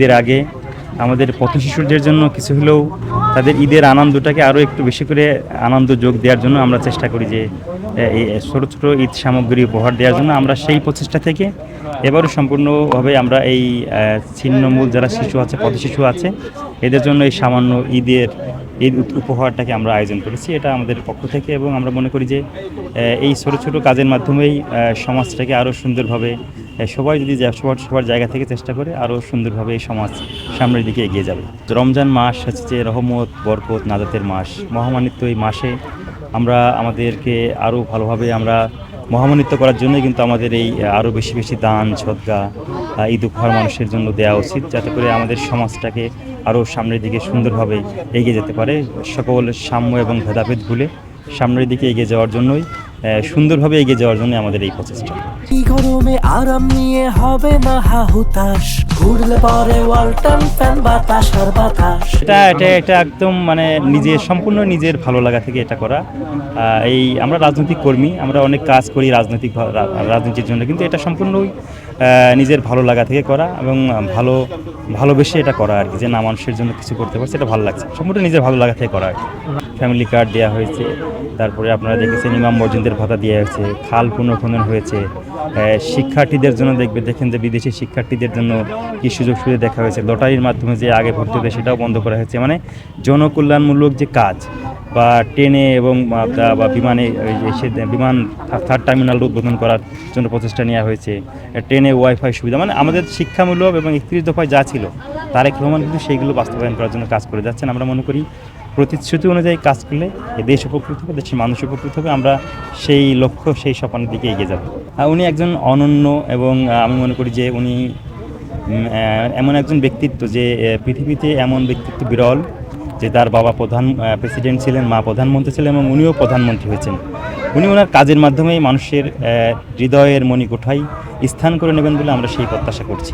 ঈদের আগে আমাদের পথশিশুদের জন্য কিছু হলেও তাদের ঈদের আনন্দটাকে আরও একটু বেশি করে আনন্দ যোগ দেওয়ার জন্য আমরা চেষ্টা করি যে এই ছোটো ছোটো ঈদ সামগ্রী উপহার দেওয়ার জন্য আমরা সেই প্রচেষ্টা থেকে এবারও সম্পূর্ণভাবে আমরা এই ছিন্নমূল যারা শিশু আছে পথশিশু আছে এদের জন্য এই সামান্য ঈদ উপহারটাকে আমরা আয়োজন করেছি। এটা আমাদের পক্ষ থেকে, এবং আমরা মনে করি যে এই ছোটো ছোটো কাজের মাধ্যমেই সমাজটাকে আরও সুন্দরভাবে সবাই যদি সবার জায়গা থেকে চেষ্টা করে আরও সুন্দরভাবে এই সমাজ সামনের দিকে এগিয়ে যাবে। রমজান মাস হচ্ছে রহমত, বরকত, নাজাতের মাস। মহামান্বিত এই মাসে আমরা আমাদেরকে আরও ভালোভাবে আমরা মহামান্বিত করার জন্যই কিন্তু আমাদের এই আরও বেশি বেশি দান সদকা ঈদ উপহার মানুষের জন্য দেওয়া উচিত, যাতে করে আমাদের সমাজটাকে আরও সামনের দিকে সুন্দরভাবে এগিয়ে যেতে পারে। সকল সাম্য এবং ভেদাভেদ ভুলে সামনের দিকে এগিয়ে যাওয়ার জন্যই সুন্দরভাবে এগিয়ে যাওয়ার জন্য আমাদের এই প্রচেষ্টা। এই গরমে আরাম নিয়ে হবে না হাহুতাশ, ঘুরলে পরে ওয়ালটন ফ্যান বাতাস আর বাতাস। এটা একদম মানে সম্পূর্ণ নিজের ভালো লাগা থেকে এটা করা। এই আমরা রাজনৈতিক কর্মী, আমরা অনেক কাজ করি রাজনীতির জন্য, কিন্তু এটা সম্পূর্ণই নিজের ভালো লাগা থেকে করা এবং ভালোবেসে এটা করা আর কি, যে না মানুষের জন্য কিছু করতে পারছে, এটা ভালো লাগছে, সম্পূর্ণ নিজের ভালো লাগা থেকে করা আর কি। ফ্যামিলি কার্ড দেওয়া হয়েছে, তারপরে আপনারা দেখেছেন ইমাম মসজিদের ভাতা দেওয়া হয়েছে, খাল পুনর্খনন হয়েছে, শিক্ষার্থীদের জন্য দেখেন যে বিদেশি শিক্ষার্থীদের জন্য কী সুযোগ সুবিধা দেখা হয়েছে, লটারির মাধ্যমে যে আগে ভর্তি হতে সেটাও বন্ধ করা হয়েছে। মানে জনকল্যাণমূলক যে কাজ, বা ট্রেনে এবং বা বিমানে বিমান থার্ড টার্মিনাল উদ্বোধন করার জন্য প্রচেষ্টা নেওয়া হয়েছে, ট্রেনে ওয়াইফাই সুবিধা, মানে আমাদের শিক্ষামূলক এবং 31 দফায় যা ছিল তারেক রহমান কিন্তু সেইগুলো বাস্তবায়ন করার জন্য কাজ করে যাচ্ছেন। আমরা মনে করি প্রতিশ্রুতি অনুযায়ী কাজ করলে দেশ উপকৃত হবে, দেশের মানুষ উপকৃত হবে, আমরা সেই লক্ষ্য সেই স্বপ্নের দিকে এগিয়ে যাব। উনি একজন অনন্য, এবং আমি মনে করি যে উনি এমন একজন ব্যক্তিত্ব যে পৃথিবীতে এমন ব্যক্তিত্ব বিরল, যে তার বাবা প্রেসিডেন্ট ছিলেন, মা প্রধানমন্ত্রী ছিলেন, এবং উনিও প্রধানমন্ত্রী হয়েছেন। উনি ওনার কাজের মাধ্যমেই মানুষের হৃদয়ের মণিকোঠায় স্থান করে নেবেন বলে আমরা সেই প্রত্যাশা করছি।